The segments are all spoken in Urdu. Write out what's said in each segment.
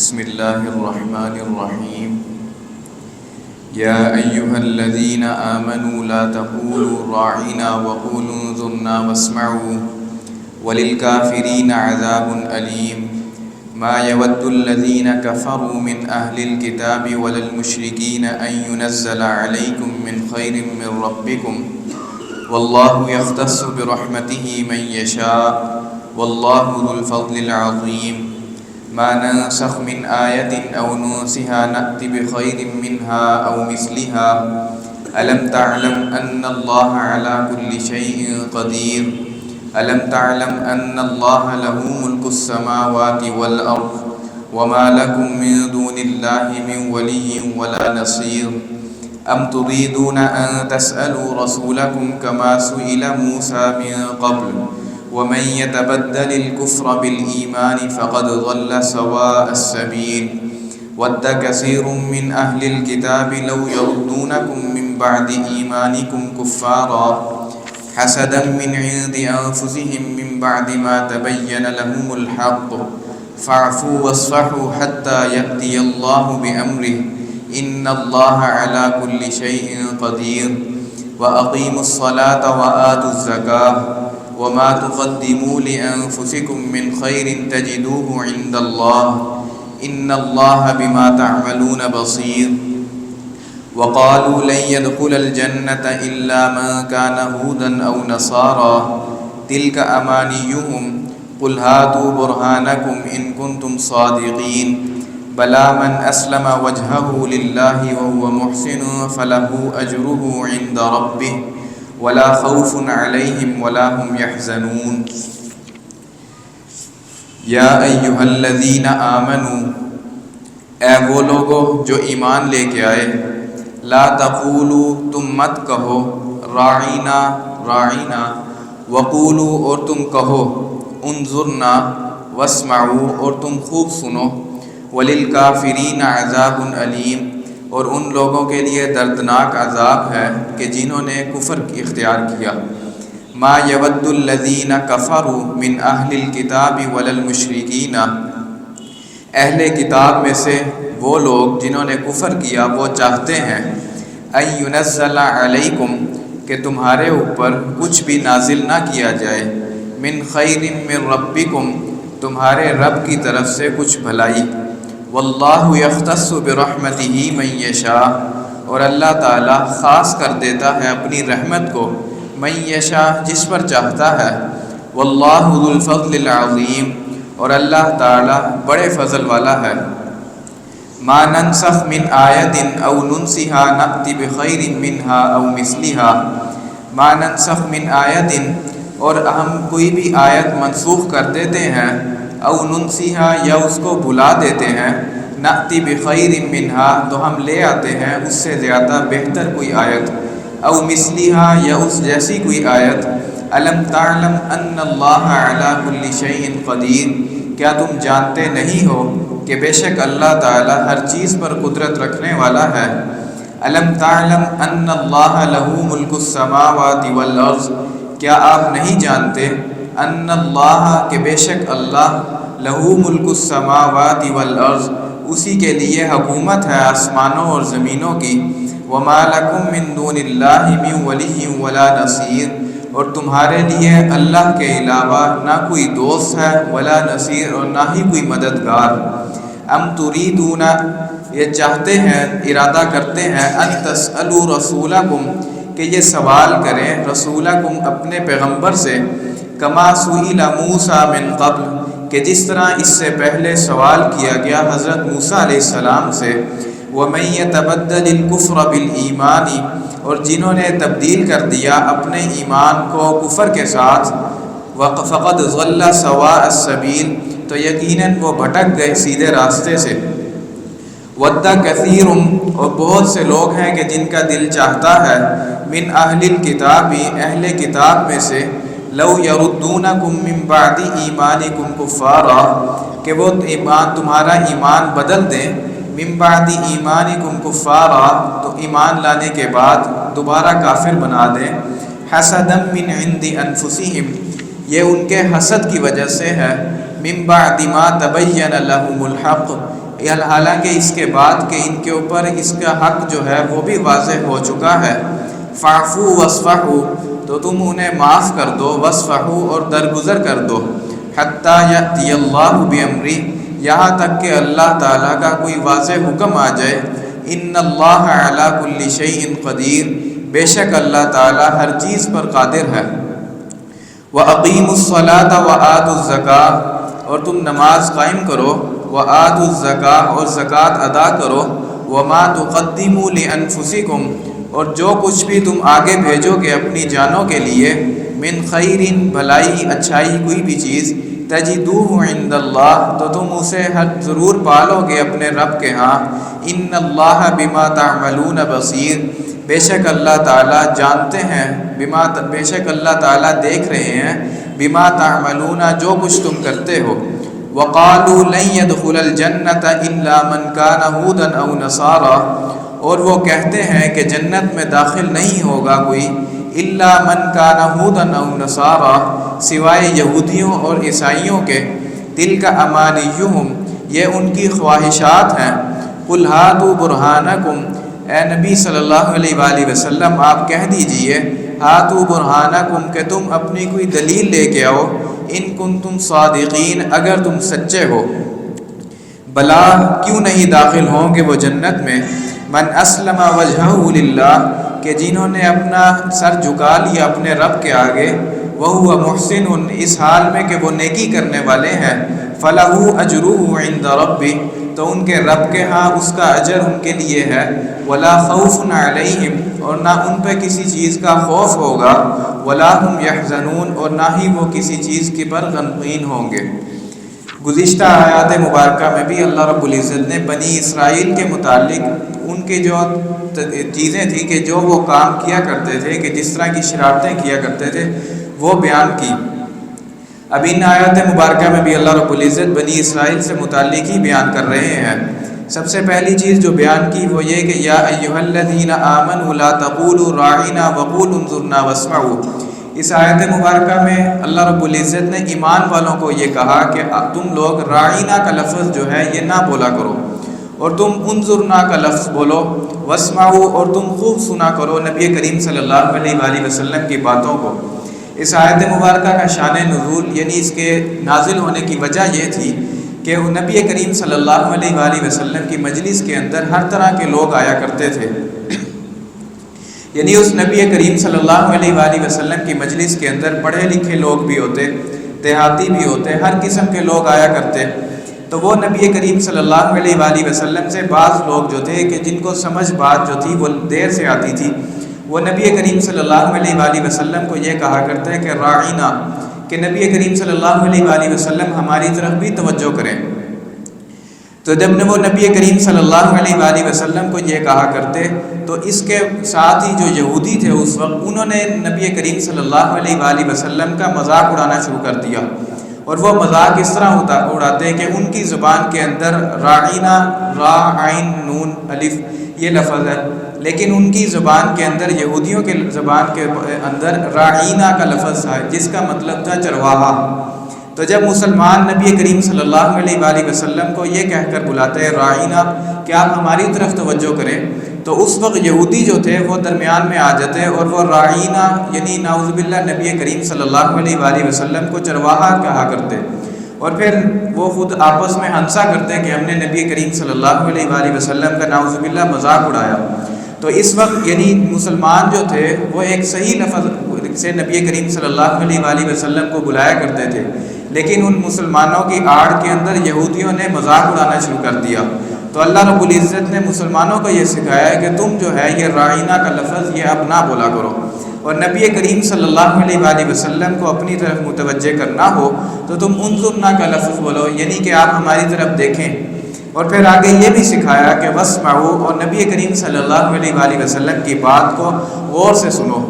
بسم الله الرحمن الرحيم. يا أيها الذين آمنوا لا تقولوا راعنا وقولوا انظرنا واسمعوا وللكافرين عذاب أليم. ما يود الذين كفروا من أهل الكتاب ولا المشركين أن ينزل عليكم من خير من ربكم والله يختص برحمته من يشاء والله ذو الفضل العظيم. ما ننسخ من آية أو ننسها نأت بخير منها أو مثلها ألم تعلم أن الله على كل شيء قدير. ألم تعلم أن الله له ملك السماوات والأرض وما لكم من دون الله من ولي ولا نصير. أم تريدون أن تسألوا رسولكم كما سئل موسى من قبل ومن يتبدل الكفر بالإيمان فقد ضل سواء السبيل. ود كثير من أهل الكتاب لو يردونكم من بعد إيمانكم كفارا حسدا من عند أنفسهم من بعد ما تبين لهم الحق فاعفوا واصفحوا حتى يأتي الله بأمره إن الله على كل شيء قدير. وأقيموا الصلاة وآتوا الزكاة وما تقدموا لأنفسكم من خير تجدوه عند الله إن الله بما تعملون بصير. وقالوا لن يدخل الجنة إلا من كان هودا أو نصارى تلك أمانيهم قل هاتوا برهانكم إن كنتم صادقين. بلى من أسلم وجهه لله وهو محسن فله أجره عند ربه ولا خوف عليهم ولا هم يحزنون. یا ایھا الذین آمنوا، اے وہ لوگو جو ایمان لے کے آئے، لا تقولوا تم مت کہو راعینا راعینا، وقولوا اور تم کہو انظرنا، واسمعوا اور تم خوب سنو، وللکافرین عذاب علیم اور ان لوگوں کے لیے دردناک عذاب ہے کہ جنہوں نے کفر اختیار کیا. ما یود الذین کفروا من اہل الکتاب ولا المشرکین، اہل کتاب میں سے وہ لوگ جنہوں نے کفر کیا وہ چاہتے ہیں ان ینزل علیکم کہ تمہارے اوپر کچھ بھی نازل نہ کیا جائے، من خیر من ربکم تمہارے رب کی طرف سے کچھ بھلائی، واللہ یختص برحمتہ من یشاء اور اللہ تعالیٰ خاص کر دیتا ہے اپنی رحمت کو من یشاء جس پر چاہتا ہے، واللہ ذو الفضل العظیم اور اللہ تعالیٰ بڑے فضل والا ہے. ما ننسخ من آیت او ننسها نأت بخیر منها او مثلها، ما ننسخ من آیت اور ہم کوئی بھی آیت منسوخ کر دیتے ہیں، او ننسیہا یا اس کو بھلا دیتے ہیں، نأتی بخیر منہا تو ہم لے آتے ہیں اس سے زیادہ بہتر کوئی آیت، او مثلیہا یا اس جیسی کوئی آیت. الم تعلم ان اللہ علی کل شیء قدیر، کیا تم جانتے نہیں ہو کہ بے شک اللہ تعالی ہر چیز پر قدرت رکھنے والا ہے. الم تعلم ان اللہ لہ ملک السماوات والارض، کیا آپ نہیں جانتے ان اللہ کہ بے شک اللہ لہو ملک السماوات والارض اسی کے لیے حکومت ہے آسمانوں اور زمینوں کی. وما لکم من دون اللہ من ولی ولا نصیر اور تمہارے لیے اللہ کے علاوہ نہ کوئی دوست ہے ولا نصیر اور نہ ہی کوئی مددگار. ام تریدون یہ چاہتے ہیں ارادہ کرتے ہیں ان تسألوا رسولکم کہ یہ سوال کریں رسولکم اپنے پیغمبر سے، کما سئل موسیٰ من قبل کہ جس طرح اس سے پہلے سوال کیا گیا حضرت موسیٰ علیہ السلام سے، وَمَن يَتَبَدَّلِ الْكُفْرَ بِالْإِيمَانِ اور جنہوں نے تبدیل کر دیا اپنے ایمان کو کفر کے ساتھ، فَقَدْ ضَلَّ سَوَاءَ السَّبِيلِ تو یقیناً وہ بھٹک گئے سیدھے راستے سے. وَدَّ كَثِيرٌ اور بہت سے لوگ ہیں کہ جن کا دل چاہتا ہے، من اہل الکتاب اہل کتاب میں سے، لو یردونکم من بعد ایمانکم کفارا کہ وہ تمہارا ایمان بدل دیں، من بعد ایمانکم کفارا تو ایمان لانے کے بعد دوبارہ کافر بنا دیں، حسدا من عند انفسہم یہ ان کے حسد کی وجہ سے ہے، من بعد ما تبین لهم الحق، حالانکہ اس کے بعد کہ ان کے اوپر اس کا حق جو ہے وہ بھی واضح ہو چکا ہے۔ فاعفوا واصفحوا، تو تم انہیں معاف کر دو، واصفحوا اور درگزر کر دو، حتی یأتی اللہ بامرہ، یہاں تک کہ اللہ تعالیٰ کا کوئی واضح حکم آ جائے۔ ان اللہ علی کل شیء قدیر، بے شک اللہ تعالیٰ ہر چیز پر قادر ہے۔ وَأَقِیمُوا الصَّلَاةَ وَآتُوا الزَّکَاةَ، اور تم نماز قائم کرو، وَآتُوا الزَّکَاةَ اور زکوٰۃ ادا کرو، وَمَا تُقَدِّمُوا لِأَنفُسِکُمْ اور جو کچھ بھی تم آگے بھیجو گے اپنی جانوں کے لیے، من خیر بھلائی اچھائی کوئی بھی چیز، تجدوہ عند اللہ تو تم اسے ضرور پالو گے اپنے رب کے ہاں۔ ان اللہ بما تعملون بصیر، بے شک اللہ تعالیٰ جانتے ہیں، بے شک اللہ تعالیٰ دیکھ رہے ہیں، بما تعملون جو کچھ تم کرتے ہو۔ وقالوا لن يدخل الجنة الا من كان هودا او نصارى، اور وہ کہتے ہیں کہ جنت میں داخل نہیں ہوگا کوئی الا من كان هودا او نصارى، سوائے یہودیوں اور عیسائیوں کے۔ تلک امانیہم، یہ ان کی خواہشات ہیں۔ قل ہاتوا برہانکم، اے نبی صلی اللہ علیہ وآلہ وسلم آپ کہہ دیجئے، ہاتوا برہانکم کہ تم اپنی کوئی دلیل لے کے آؤ، ان کنتم صادقین اگر تم سچے ہو۔ بلا کیوں نہیں داخل ہوں گے وہ جنت میں، من اسلم وجہہ للہ کہ جنہوں نے اپنا سر جھکا لیا اپنے رب کے آگے، وہو محسن اس حال میں کہ وہ نیکی کرنے والے ہیں، فلہ اجرہ عند ربہ تو ان کے رب کے ہاں اس کا اجر ان کے لیے ہے، ولا خوف علیہم اور نہ ان پہ کسی چیز کا خوف ہوگا، ولا ہم یحزنون اور نہ ہی وہ کسی چیز کے پر غمگین ہوں گے۔ گزشتہ آیات مبارکہ میں بھی اللہ رب العزت نے بنی اسرائیل کے متعلق ان کے جو چیزیں تھیں کہ جو وہ کام کیا کرتے تھے، کہ جس طرح کی شرارتیں کیا کرتے تھے وہ بیان کی۔ اب ان آیات مبارکہ میں بھی اللہ رب العزت بنی اسرائیل سے متعلق ہی بیان کر رہے ہیں۔ سب سے پہلی چیز جو بیان کی وہ یہ کہ یا ایھا الذین آمنوا لا تقولوا راعنا وقولوا انظرنا واسمعوا۔ اس آیت مبارکہ میں اللہ رب العزت نے ایمان والوں کو یہ کہا کہ تم لوگ راعنا کا لفظ جو ہے یہ نہ بولا کرو، اور تم انظرنا کا لفظ بولو، واسمعوا اور تم خوب سنا کرو نبی کریم صلی اللہ علیہ وآلہ وسلم کی باتوں کو۔ اس آیت مبارکہ کا شان نزول یعنی اس کے نازل ہونے کی وجہ یہ تھی کہ نبی کریم صلی اللہ علیہ وآلہ وسلم کی مجلس کے اندر ہر طرح کے لوگ آیا کرتے تھے، یعنی اس نبی کریم صلی اللہ علیہ وآلہ وسلم کی مجلس کے اندر پڑھے لکھے لوگ بھی ہوتے، دیہاتی بھی ہوتے، ہر قسم کے لوگ آیا کرتے۔ تو وہ نبی کریم صلی اللہ علیہ وآلہ وسلم سے بعض لوگ جو تھے کہ جن کو سمجھ بات جو تھی وہ دیر سے آتی تھی، وہ نبی کریم صلی اللہ علیہ وآلہ وسلم کو یہ کہا کرتے ہیں کہ راعنا، کہ نبی کریم صلی اللہ علیہ وآلہ وسلم ہماری طرف بھی توجہ کریں۔ تو جب وہ نبی کریم صلی اللہ علیہ وآلہ وسلم کو یہ کہا کرتے تو اس کے ساتھ ہی جو یہودی تھے اس وقت انہوں نے نبی کریم صلی اللہ علیہ وآلہ وسلم کا مذاق اڑانا شروع کر دیا۔ اور وہ مذاق اس طرح اڑاتے کہ ان کی زبان کے اندر راعنا، را عین نون الف یہ لفظ ہے، لیکن ان کی زبان کے اندر، یہودیوں کے زبان کے اندر راعینا کا لفظ ہے جس کا مطلب تھا چرواہا۔ تو جب مسلمان نبی کریم صلی اللہ علیہ وآلہ وسلم کو یہ کہہ کر بلاتے ہیں راعینا کہ آپ ہماری طرف توجہ کریں، تو اس وقت یہودی جو تھے وہ درمیان میں آ جاتے اور وہ راعینا یعنی نعوذ باللہ نبی کریم صلی اللہ علیہ وآلہ وسلم کو چرواہا کہا کرتے، اور پھر وہ خود آپس میں ہنسا کرتے کہ ہم نے نبی کریم صلی اللہ علیہ وآلہ وسلم کا نعوذ باللہ مذاق اڑایا۔ تو اس وقت یعنی مسلمان جو تھے وہ ایک صحیح لفظ سے نبی کریم صلی اللہ علیہ وآلہ وسلم کو بلایا کرتے تھے، لیکن ان مسلمانوں کی آڑ کے اندر یہودیوں نے مذاق اڑانا شروع کر دیا۔ تو اللہ رب العزت نے مسلمانوں کو یہ سکھایا کہ تم جو ہے یہ راعینا کا لفظ یہ اب نہ بولا کرو، اور نبی کریم صلی اللہ علیہ وآلہ وسلم کو اپنی طرف متوجہ کرنا ہو تو تم انظرنا کا لفظ بولو، یعنی کہ آپ ہماری طرف دیکھیں۔ اور پھر آگے یہ بھی سکھایا کہ واسمعوا اور نبی کریم صلی اللہ علیہ وآلہ وسلم کی بات کو غور سے سنو۔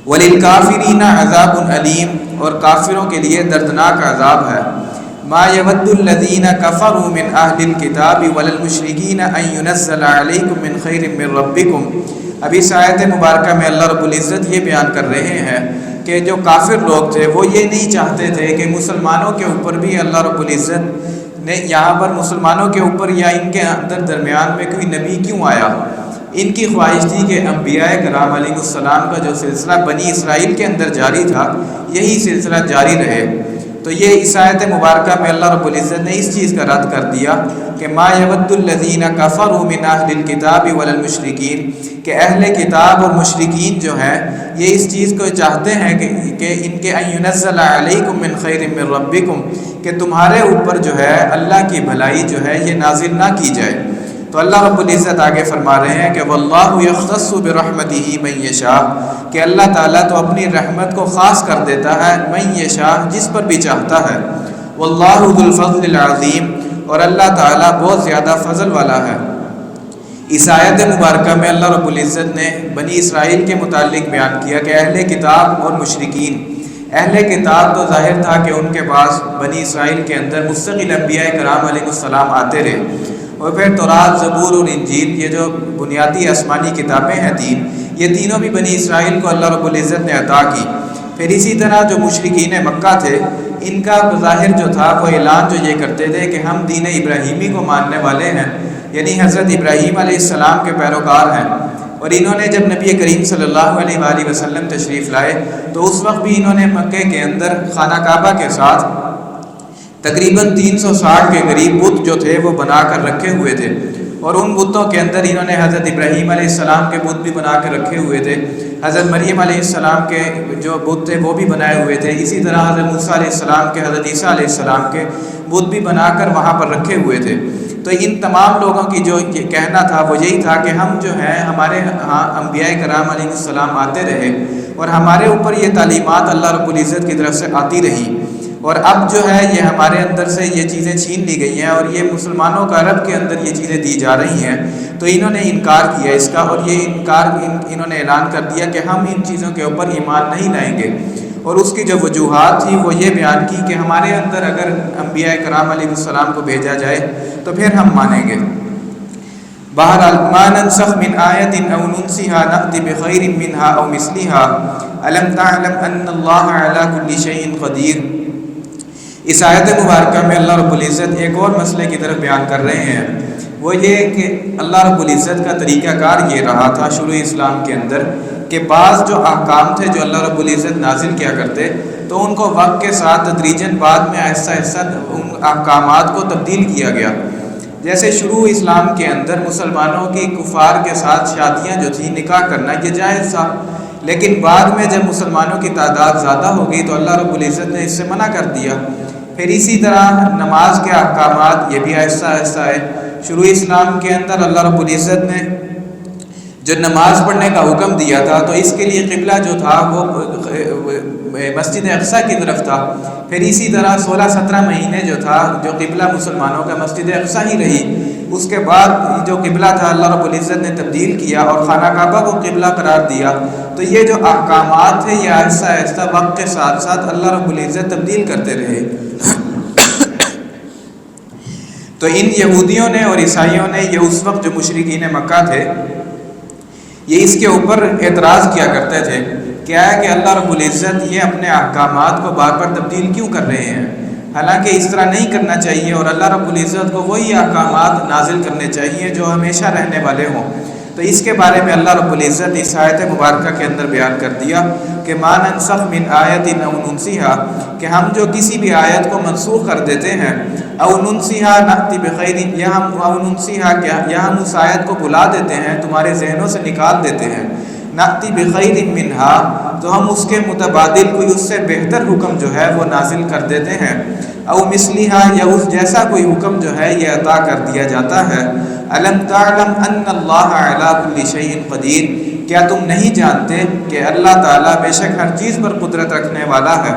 وَلِلْكَافِرِينَ عَذَابٌ أَلِيمٌ اور کافروں کے لیے دردناک عذاب ہے۔ مَا يَوَدُّ الَّذِينَ كَفَرُوا مِنْ أَهْلِ الْكِتَابِ وَلَا الْمُشْرِكِينَ أَن يُنَزَّلَ عَلَيْكُم مِّن خَيْرٍ مِّن رَّبِّكُمْ۔ اب اس آیت مبارکہ میں اللہ رب العزت یہ بیان کر رہے ہیں کہ جو کافر لوگ تھے وہ یہ نہیں چاہتے تھے کہ مسلمانوں کے اوپر بھی اللہ رب العزت نے یہاں پر مسلمانوں کے اوپر یا ان کے اندر درمیان میں کوئی نبی کیوں آیا۔ ان کی خواہش تھی کہ انبیاء کرام علیہ السلام کا جو سلسلہ بنی اسرائیل کے اندر جاری تھا یہی سلسلہ جاری رہے۔ تو یہ اس آیت مبارکہ میں اللہ رب العزت نے اس چیز کا رد کر دیا کہ ما یود الذین کفروا من اہل الکتاب والمشرکین، کہ اہل کتاب اور مشرکین جو ہیں یہ اس چیز کو چاہتے ہیں کہ ان کے ان ینزل علیکم من خیر من ربکم، کہ تمہارے اوپر جو ہے اللہ کی بھلائی جو ہے یہ نازل نہ کی جائے۔ تو اللہ رب العزت آگے فرما رہے ہیں کہ واللہ یختص برحمتہ من یشاء، کہ اللہ تعالیٰ تو اپنی رحمت کو خاص کر دیتا ہے من یشاء، جس پر بھی چاہتا ہے۔ واللہ ذو الفضل العظیم، اور اللہ تعالیٰ بہت زیادہ فضل والا ہے۔ اس آیت مبارکہ میں اللہ رب العزت نے بنی اسرائیل کے متعلق بیان کیا کہ اہل کتاب اور مشرکین، اہل کتاب تو ظاہر تھا کہ ان کے پاس بنی اسرائیل کے اندر مستقل انبیاء کرام علیہ السلام آتے رہے، اور پھر تورات، زبور اور انجیل، یہ جو بنیادی آسمانی کتابیں ہیں تین، یہ تینوں بھی بنی اسرائیل کو اللہ رب العزت نے عطا کی۔ پھر اسی طرح جو مشرکین مکہ تھے، ان کا بظاہر جو تھا وہ اعلان جو یہ کرتے تھے کہ ہم دین ابراہیمی کو ماننے والے ہیں، یعنی حضرت ابراہیم علیہ السلام کے پیروکار ہیں۔ اور انہوں نے جب نبی کریم صلی اللہ علیہ وآلہ وسلم تشریف لائے تو اس وقت بھی انہوں نے مکے کے اندر خانہ کعبہ کے ساتھ تقریباً 360 کے قریب بت جو تھے وہ بنا کر رکھے ہوئے تھے، اور ان بتوں کے اندر انہوں نے حضرت ابراہیم علیہ السلام کے بت بھی بنا کے رکھے ہوئے تھے، حضرت مریم علیہ السلام کے جو بت تھے وہ بھی بنائے ہوئے تھے، اسی طرح حضرت موسیٰ علیہ السلام کے، حضرت عیسیٰ علیہ السلام کے بت بھی بنا کر وہاں پر رکھے ہوئے تھے۔ تو ان تمام لوگوں کی جو یہ کہنا تھا وہ یہی تھا کہ ہم جو ہیں ہمارے ہاں انبیاء کرام علیہ السلام آتے رہے اور ہمارے اوپر یہ تعلیمات اللہ رب العزت کی طرف سے آتی رہی، اور اب جو ہے یہ ہمارے اندر سے یہ چیزیں چھین لی گئی ہیں اور یہ مسلمانوں کا عرب کے اندر یہ چیزیں دی جا رہی ہیں۔ تو انہوں نے انکار کیا اس کا، اور یہ انکار انہوں نے اعلان کر دیا کہ ہم ان چیزوں کے اوپر ایمان نہیں لائیں گے، اور اس کی جو وجوہات تھی وہ یہ بیان کی کہ ہمارے اندر اگر انبیاء کرام علیہ السلام کو بھیجا جائے تو پھر ہم مانیں گے۔ بہرحال ما ننسخ من آیت او ننسها نأتی بخیر منها او مثلها الم تعلم ان اللہ علی کل شیء قدیر۔ اس آیت مبارکہ میں اللہ رب العزت ایک اور مسئلے کی طرف بیان کر رہے ہیں، وہ یہ کہ اللہ رب العزت کا طریقہ کار یہ رہا تھا شروع اسلام کے اندر کہ بعض جو احکام تھے جو اللہ رب العزت نازل کیا کرتے تو ان کو وقت کے ساتھ تدریجاً بعد میں آہستہ آہستہ ان احکامات کو تبدیل کیا گیا۔ جیسے شروع اسلام کے اندر مسلمانوں کی کفار کے ساتھ شادیاں جو تھیں، نکاح کرنا یہ جائز تھا، لیکن بعد میں جب مسلمانوں کی تعداد زیادہ ہو گئی تو اللہ رب العزت نے اس سے منع کر دیا۔ پھر اسی طرح نماز کے احکامات یہ بھی آہستہ آہستہ آئے۔ شروع اسلام کے اندر اللہ رب العزت نے جو نماز پڑھنے کا حکم دیا تھا تو اس کے لیے قبلہ جو تھا وہ مسجد اقصیٰ کی طرف تھا۔ پھر اسی طرح 16-17 مہینے جو تھا جو قبلہ مسلمانوں کا مسجد اقصیٰ ہی رہی۔ اس کے بعد جو قبلہ تھا اللہ رب العزت نے تبدیل کیا اور خانہ کعبہ کو قبلہ قرار دیا۔ تو یہ جو احکامات تھے یہ آہستہ آہستہ وقت کے ساتھ ساتھ اللہ رب العزت تبدیل کرتے رہے۔ تو ان یہودیوں نے اور عیسائیوں نے یہ اس وقت جو مشرکین مکہ تھے یہ اس کے اوپر اعتراض کیا کرتے تھے، کیا ہے کہ اللہ رب العزت یہ اپنے احکامات کو بار بار تبدیل کیوں کر رہے ہیں، حالانکہ اس طرح نہیں کرنا چاہیے اور اللہ رب العزت کو وہی احکامات نازل کرنے چاہیے جو ہمیشہ رہنے والے ہوں۔ تو اس کے بارے میں اللہ رب العزت اس آیت مبارکہ کے اندر بیان کر دیا کہ ما ننسخ من آیت او ننسها، کہ ہم جو کسی بھی آیت کو منسوخ کر دیتے ہیں، او ننسها نأتی بخیر، یا ہم او ننسها کیا یا ہم اس آیت کو بلا دیتے ہیں، تمہارے ذہنوں سے نکال دیتے ہیں، نأتی بخیر منها، تو ہم اس کے متبادل کوئی اس سے بہتر حکم جو ہے وہ نازل کر دیتے ہیں، او مثلها، یا اس جیسا کوئی حکم جو ہے یہ عطا کر دیا جاتا ہے۔ الم تعلم ان اللہ علی کل شیء قدیر، کیا تم نہیں جانتے کہ اللہ تعالیٰ بے شک ہر چیز پر قدرت رکھنے والا ہے۔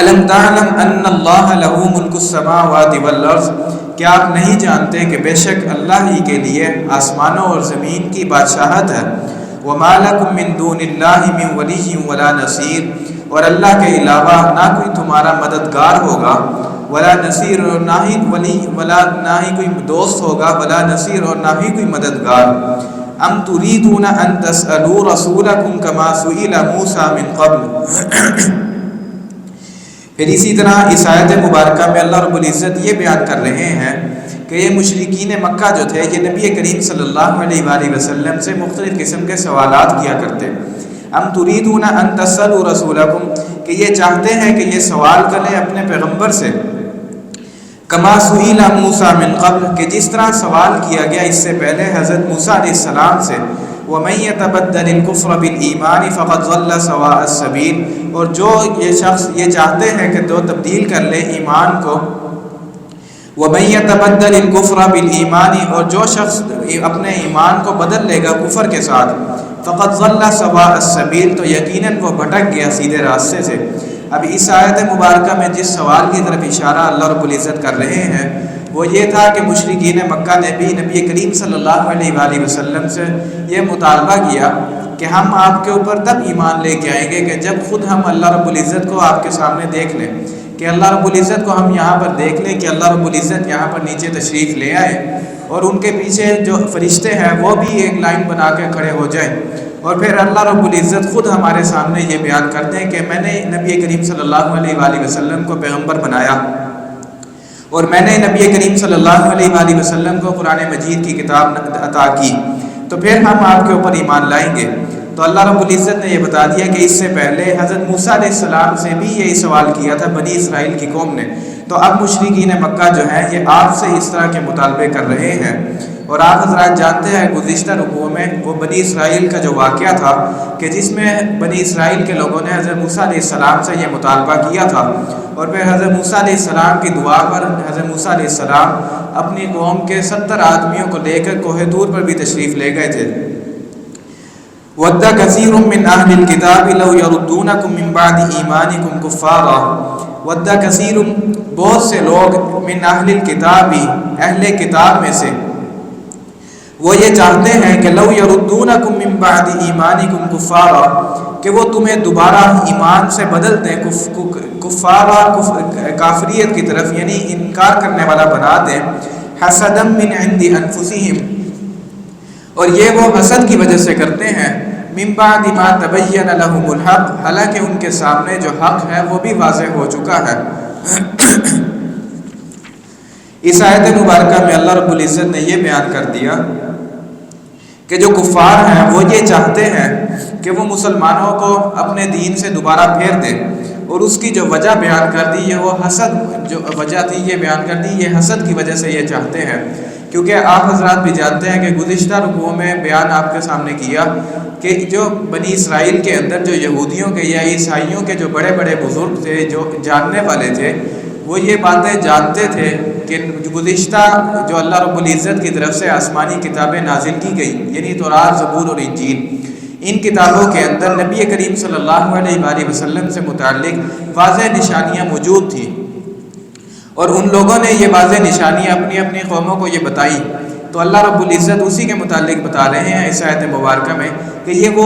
الم تعلم ان اللہ لہ ملک السماوات والارض، کیا آپ نہیں جانتے کہ بے شک اللہ ہی کے لیے آسمانوں اور زمین کی بادشاہت ہے۔ وما لکم من دون اللہ من ولی ولا نصیر، اور اللہ کے علاوہ نہ کوئی تمہارا مددگار ہوگا، ولا نصیر، اور نہ ہی ولی، ولا نہ ہی کوئی دوست ہوگا، ولا نصیر، اور نہ ہی کوئی مددگار۔ ام تريدون ان تسألوا رسولكم كما سئل موسى من قبل۔ پھر اسی طرح اس آیت مبارکہ میں اللہ رب العزت یہ بیان کر رہے ہیں کہ یہ مشرکین مکہ جو تھے یہ نبی کریم صلی اللہ علیہ وآلہ وسلم سے مختلف قسم کے سوالات کیا کرتے۔ ام تريدون ان تسألوا رسولكم، کہ یہ چاہتے ہیں کہ یہ سوال کریں اپنے پیغمبر سے، کما سئل موسیٰ من قبل، کہ جس طرح سوال کیا گیا اس سے پہلے حضرت موسیٰ علیہ السلام سے، وَمَن يَتَبَدَّلِ الْكُفْرَ بِالْإِيمَانِ فَقَدْ ضَلَّ سَوَاءَ السَّبِيلِ، اور جو یہ شخص یہ چاہتے ہیں کہ تو تبدیل کر لے ایمان کو، وَمَن يَتَبَدَّلِ الْكُفْرَ بِالْإِيمَانِ، اور جو شخص اپنے ایمان کو بدل لے گا کفر کے ساتھ، فَقَدْ ضَلَّ سَوَاءَ السَّبِيلِ، تو یقیناً وہ بھٹک گیا سیدھے راستے سے۔ اب اس آیت مبارکہ میں جس سوال کی طرف اشارہ اللہ رب العزت کر رہے ہیں وہ یہ تھا کہ مشرکین مکہ نے بھی نبی کریم صلی اللہ علیہ وآلہ وسلم سے یہ مطالبہ کیا کہ ہم آپ کے اوپر تب ایمان لے کے آئیں گے کہ جب خود ہم اللہ رب العزت کو آپ کے سامنے دیکھ لیں، کہ اللہ رب العزت کو ہم یہاں پر دیکھ لیں، کہ اللہ رب العزت یہاں پر نیچے تشریف لے آئے اور ان کے پیچھے جو فرشتے ہیں وہ بھی ایک لائن بنا کے کھڑے ہو جائیں، اور پھر اللہ رب العزت خود ہمارے سامنے یہ بیان کرتے ہیں کہ میں نے نبی کریم صلی اللہ علیہ وآلہ وسلم کو پیغمبر بنایا، اور میں نے نبی کریم صلی اللہ علیہ وآلہ وسلم کو قرآن مجید کی کتاب عطا کی، تو پھر ہم آپ کے اوپر ایمان لائیں گے۔ تو اللہ رب العزت نے یہ بتا دیا کہ اس سے پہلے حضرت موسیٰ علیہ السلام سے بھی یہی سوال کیا تھا بنی اسرائیل کی قوم نے، تو اب مشرکین مکہ جو ہیں یہ آپ سے اس طرح کے مطالبے کر رہے ہیں۔ اور آپ حضرات جانتے ہیں گزشتہ رکوع میں وہ بنی اسرائیل کا جو واقعہ تھا کہ جس میں بنی اسرائیل کے لوگوں نے حضرت موسیٰ علیہ السلام سے یہ مطالبہ کیا تھا، اور پھر حضرت موسیٰ علیہ السلام کی دعا پر حضرت موسیٰ علیہ السلام اپنی قوم کے 70 آدمیوں کو لے کر کوہ طور پر بھی تشریف لے گئے تھے۔ وَدَّ كَثِيرٌ مِّنْ أَهْلِ الْكِتَابِ لَوْ يَرُدُّونَكُم مِّن بَعْدِ إِيمَانِكُمْ كُفَّارًا، وَدَّ كَثِيرٌ، بہت سے لوگ، من اہل الکتاب، اہل کتاب میں سے، وہ یہ چاہتے ہیں کہ لو یردونکم من بعد ایمانکم کفارا، کہ وہ تمہیں دوبارہ ایمان سے بدل دیں کفارا، کافریت کی طرف، یعنی انکار کرنے والا بنا دیں، حسدا من عند انفسہم، اور یہ وہ حسد کی وجہ سے کرتے ہیں، من بعد ما تبین لهم الحق، حالانکہ ان کے سامنے جو حق ہے وہ بھی واضح ہو چکا ہے۔ اس آیت مبارکہ میں اللہ رب العزت نے یہ بیان کر دیا کہ جو کفار ہیں وہ یہ چاہتے ہیں کہ وہ مسلمانوں کو اپنے دین سے دوبارہ پھیر دیں، اور اس کی جو وجہ بیان کر دی یہ وہ حسد، جو وجہ تھی یہ بیان کر دی، یہ حسد کی وجہ سے یہ چاہتے ہیں، کیونکہ آپ حضرات بھی جانتے ہیں کہ گزشتہ رکوع میں بیان آپ کے سامنے کیا کہ جو بنی اسرائیل کے اندر جو یہودیوں کے یا عیسائیوں کے جو بڑے بڑے بزرگ تھے، جو جاننے والے تھے، وہ یہ باتیں جانتے تھے کہ گزشتہ جو اللہ رب العزت کی طرف سے آسمانی کتابیں نازل کی گئی، یعنی تورات، زبور اور انجیل، ان کتابوں کے اندر نبی کریم صلی اللہ علیہ وآلہ وسلم سے متعلق واضح نشانیاں موجود تھیں، اور ان لوگوں نے یہ واضح نشانیاں اپنی اپنی قوموں کو یہ بتائی، تو اللہ رب العزت اسی کے متعلق بتا رہے ہیں اس آیت مبارکہ میں کہ یہ وہ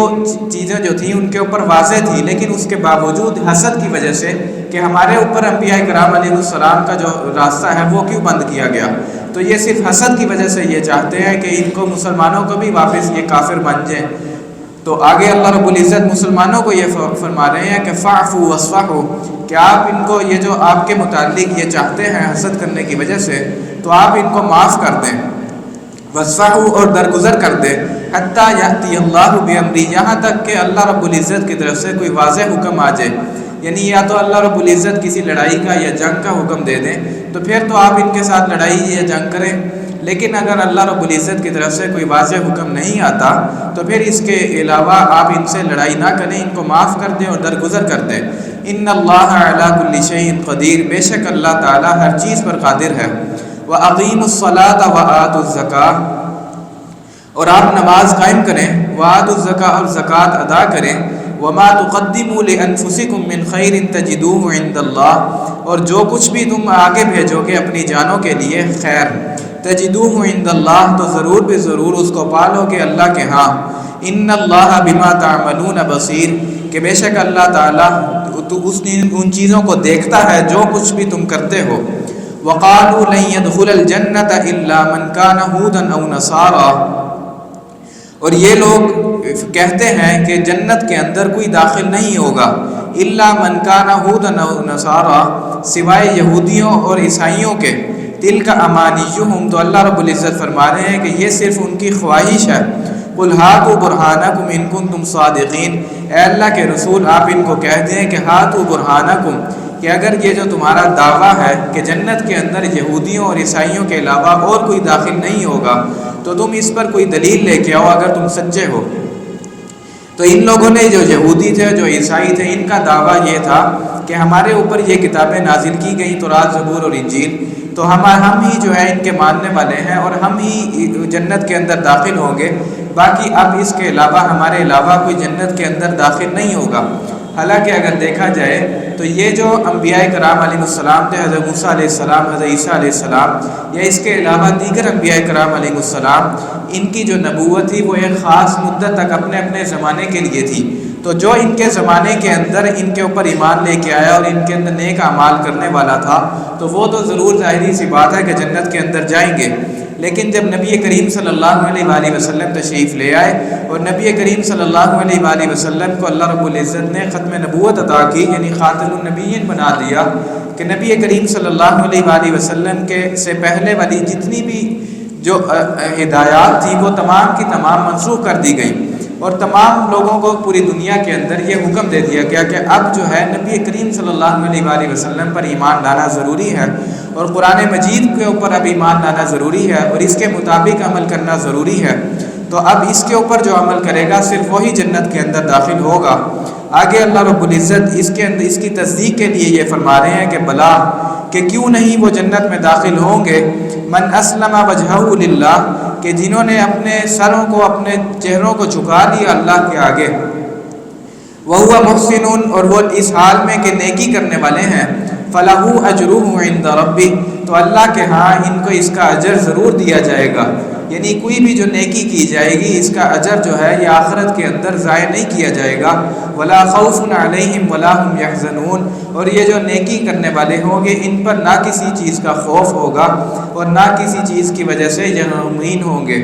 چیزیں جو تھیں ان کے اوپر واضح تھی، لیکن اس کے باوجود حسد کی وجہ سے کہ ہمارے اوپر انبیاء کرام علیہ السلام کا جو راستہ ہے وہ کیوں بند کیا گیا، تو یہ صرف حسد کی وجہ سے یہ چاہتے ہیں کہ ان کو مسلمانوں کو بھی واپس یہ کافر بن جائیں۔ تو آگے اللہ رب العزت مسلمانوں کو یہ فرما رہے ہیں کہ فاعفوا واصفحوا، کہ آپ ان کو یہ جو آپ کے متعلق یہ چاہتے ہیں حسد کرنے کی وجہ سے، تو آپ ان کو معاف کر دیں، واصفحوا، اور درگزر کر دیں، حتی یأتی اللہ بامرہ، یہاں تک کہ اللہ رب العزت کی طرف سے کوئی واضح حکم آ جائے، یعنی یا تو اللہ رب العزت کسی لڑائی کا یا جنگ کا حکم دے دیں تو پھر تو آپ ان کے ساتھ لڑائی یا جنگ کریں، لیکن اگر اللہ رب العزت کی طرف سے کوئی واضح حکم نہیں آتا تو پھر اس کے علاوہ آپ ان سے لڑائی نہ کریں، ان کو معاف کر دیں اور درگزر کر دیں۔ ان اللہ علی کل شیء قدیر، بے شک اللہ تعالیٰ ہر چیز پر قادر ہے۔ وَأَقِیمُوا الصَّلَاةَ وَآتُوا الزَّکَاۃَ، اور آپ نماز قائم کریں، وَآتُوا الزَّکَاۃَ، اور زکوٰۃ ادا کریں، وَمَا تُقَدِّمُوا لِأَنفُسِكُم مِّن خَيْرٍ تَجِدُوهُ عِندَ اللَّهِ، اور جو کچھ بھی تم آگے بھیجو گے اپنی جانوں کے لیے خیر، تجدوه عند اللہ، تو ضرور بھی ضرور اس کو پالو گے اللہ کے ہاں۔ ان اللہ بما تعملون بصیر، کہ بے شک اللہ تعالیٰ ان چیزوں کو دیکھتا ہے جو کچھ بھی تم کرتے ہو۔ وقالوا لن يدخل الجنة الا من كان هودا او نصارى، اور یہ لوگ کہتے ہیں کہ جنت کے اندر کوئی داخل نہیں ہوگا الا من کان ہودن او نصارا، سوائے یہودیوں اور عیسائیوں کے، تلک امانیہم، تو اللہ رب العزت فرما رہے ہیں کہ یہ صرف ان کی خواہش ہے۔ قل ہاتوا برہانکم ان کنتم صادقین، اے اللہ کے رسول آپ ان کو کہہ دیں کہ ہاتوا برہانکم، کہ اگر یہ جو تمہارا دعویٰ ہے کہ جنت کے اندر یہودیوں اور عیسائیوں کے علاوہ اور کوئی داخل نہیں ہوگا تو تم اس پر کوئی دلیل لے کے آؤ اگر تم سچے ہو۔ تو ان لوگوں نے، جو یہودی تھے جو عیسائی تھے، ان کا دعویٰ یہ تھا کہ ہمارے اوپر یہ کتابیں نازل کی گئیں، تورات، زبور اور انجیل، تو ہم ہی جو ہے ان کے ماننے والے ہیں اور ہم ہی جنت کے اندر داخل ہوں گے، باقی اب اس کے علاوہ ہمارے علاوہ کوئی جنت کے اندر داخل نہیں ہوگا۔ حالانکہ اگر دیکھا جائے تو یہ جو انبیاء کرام علیہ السلام تھے، حضرت موسیٰ علیہ السلام، حضرت عیسیٰ علیہ السلام، یا اس کے علاوہ دیگر انبیاء کرام علیہ السلام، ان کی جو نبوت تھی وہ ایک خاص مدت تک اپنے اپنے زمانے کے لیے تھی۔ تو جو ان کے زمانے کے اندر ان کے اوپر ایمان لے کے آیا اور ان کے اندر نیک اعمال کرنے والا تھا تو وہ تو ضرور ظاہری سی بات ہے کہ جنت کے اندر جائیں گے۔ لیکن جب نبی کریم صلی اللہ علیہ وآلہ وسلم تشریف لے آئے اور نبی کریم صلی اللہ علیہ وآلہ وسلم کو اللہ رب العزت نے ختم نبوت عطا کی، یعنی خاتم النبیین بنا دیا، کہ نبی کریم صلی اللہ علیہ وآلہ وسلم کے سے پہلے والی جتنی بھی جو ہدایات تھی وہ تمام کی تمام منسوخ کر دی گئیں، اور تمام لوگوں کو پوری دنیا کے اندر یہ حکم دے دیا گیا کہ اب جو ہے نبی کریم صلی اللہ علیہ وآلہ وسلم پر ایمان لانا ضروری ہے، اور قرآن مجید کے اوپر اب ایمان لانا ضروری ہے اور اس کے مطابق عمل کرنا ضروری ہے۔ تو اب اس کے اوپر جو عمل کرے گا صرف وہی جنت کے اندر داخل ہوگا۔ آگے اللہ رب العزت اس کی تصدیق کے لیے یہ فرما رہے ہیں کہ بلا، کہ کیوں نہیں وہ جنت میں داخل ہوں گے، من اسلم وجہہ للہ، کہ جنہوں نے اپنے سروں کو، اپنے چہروں کو جھکا دیا اللہ کے آگے، وہو محسن، اور وہ اس حال میں کہ نیکی کرنے والے ہیں، فلہ اجرہ عند ربہ، تو اللہ کے ہاں ان کو اس کا اجر ضرور دیا جائے گا۔ یعنی کوئی بھی جو نیکی کی جائے گی اس کا اجر جو ہے یہ آخرت کے اندر ضائع نہیں کیا جائے گا۔ ولا خوف علیہم ولا هم یحزنون، اور یہ جو نیکی کرنے والے ہوں گے ان پر نہ کسی چیز کا خوف ہوگا اور نہ کسی چیز کی وجہ سے یہ غمگین ہوں گے۔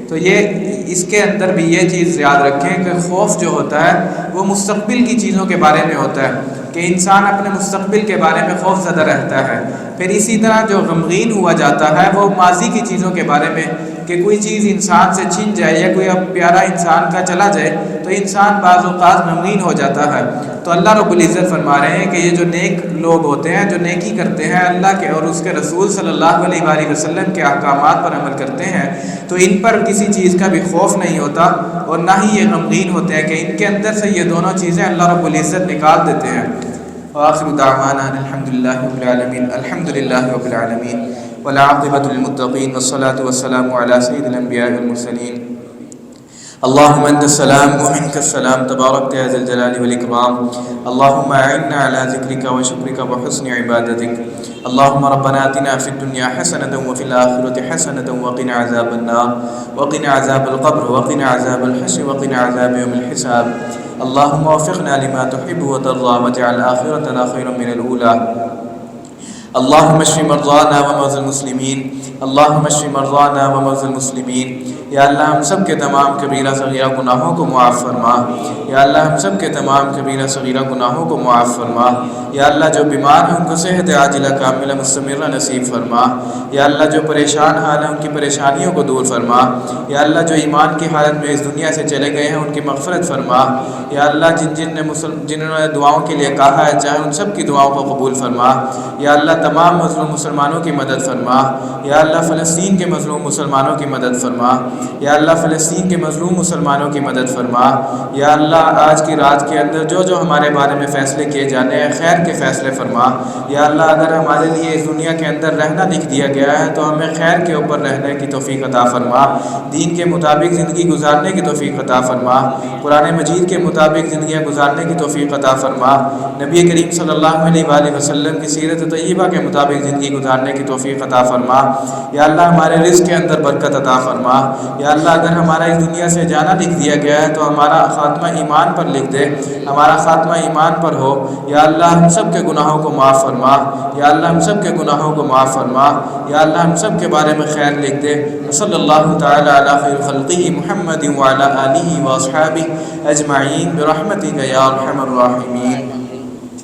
تو یہ اس کے اندر بھی یہ چیز یاد رکھیں کہ خوف جو ہوتا ہے وہ مستقبل کی چیزوں کے بارے میں ہوتا ہے، کہ انسان اپنے مستقبل کے بارے میں خوف زدہ رہتا ہے۔ پھر اسی طرح جو غمگین ہوا جاتا ہے وہ ماضی کی چیزوں کے بارے میں، کہ کوئی چیز انسان سے چھن جائے یا کوئی پیارا انسان کا چلا جائے تو انسان بعض اوقات غمگین ہو جاتا ہے۔ تو اللہ رب العزت فرما رہے ہیں کہ یہ جو نیک لوگ ہوتے ہیں، جو نیکی کرتے ہیں، اللہ کے اور اس کے رسول صلی اللہ علیہ وآلہ وسلم کے احکامات پر عمل کرتے ہیں، تو ان پر کسی چیز کا بھی خوف نہیں ہوتا اور نہ ہی یہ غمگین ہوتے ہیں، کہ ان کے اندر سے یہ دونوں چیزیں اللہ رب العزت نکال دیتے ہیں۔ وآخر دعوانا الحمدللہ رب العالمین، الحمدللہ رب العالمین، والعاقبۃ للمتقین، والصلاة والسلام علی سید الانبیاء والمرسلین۔ اللهم انت السلام ومنك السلام، تباركت يا ذا الجلال والاكرام۔ اللهم اعنا على ذكرك وشكرك وحسن عبادتك۔ اللهم ربنا آتنا في الدنيا حسنة وفي الآخرة حسنة وقنا عذاب النار، وقنا عذاب القبر، وقنا عذاب الحشر، وقنا عذاب يوم الحساب۔ اللهم وفقنا لما تحب وترضى، واجعل آخرتنا خيرا من الأولى۔ اللهم اشف مرضانا ومرضى المسلمین، اللهم اشف مرضانا ومرضى المسلمین۔ یا اللہ ہم سب کے تمام کبیرہ صغیرہ گناہوں کو معاف فرما، یا اللہ ہم سب کے تمام کبیرہ صغیرہ گناہوں کو معاف فرما، یا اللہ جو بیمار ہیں ان کو صحت عاجلہ کاملہ مستمرہ نصیب فرما، یا اللہ جو پریشان حال ہیں ان کی پریشانیوں کو دور فرما، یا اللہ جو ایمان کی حالت میں اس دنیا سے چلے گئے ہیں ان کی مغفرت فرما، یا اللہ جنہوں نے دعاؤں کے لیے کہا ہے چاہے ان سب کی دعاؤں کو قبول فرما، یا اللہ تمام مظلوم مسلمانوں کی مدد فرما، یا اللہ فلسطین کے مظلوم مسلمانوں کی مدد فرما، یا اللہ فلسطین کے مظلوم مسلمانوں کی مدد فرما، یا اللہ آج کی رات کے اندر جو جو ہمارے بارے میں فیصلے کیے جانے ہیں خیر کے فیصلے فرما، یا اللہ اگر ہمارے لیے اس دنیا کے اندر رہنا لکھ دیا گیا ہے تو ہمیں خیر کے اوپر رہنے کی توفیق عطا فرما، دین کے مطابق زندگی گزارنے کی توفیق عطا فرما، قرآن مجید کے مطابق زندگیاں گزارنے کی توفیق عطا فرما، نبی کریم صلی اللہ علیہ وآلہ وسلم کی سیرت طیبہ کے مطابق زندگی گزارنے کی توفیق عطا فرما۔ یا اللہ ہمارے رزق کے اندر برکت عطا فرما۔ یا اللہ اگر ہمارا اس دنیا سے جانا لکھ دیا گیا ہے تو ہمارا خاتمہ ایمان پر لکھ دے، ہمارا خاتمہ ایمان پر ہو۔ یا اللہ ہم سب کے گناہوں کو معاف فرما، یا اللہ ہم سب کے گناہوں کو معاف فرما، یا اللہ ہم سب کے بارے میں خیر لکھ دے۔ صلی اللہ تعالی علی خیر خلقہ محمد وعلی آلہ واصحابہ اجمعین برحمتک یا ارحم الراحمین۔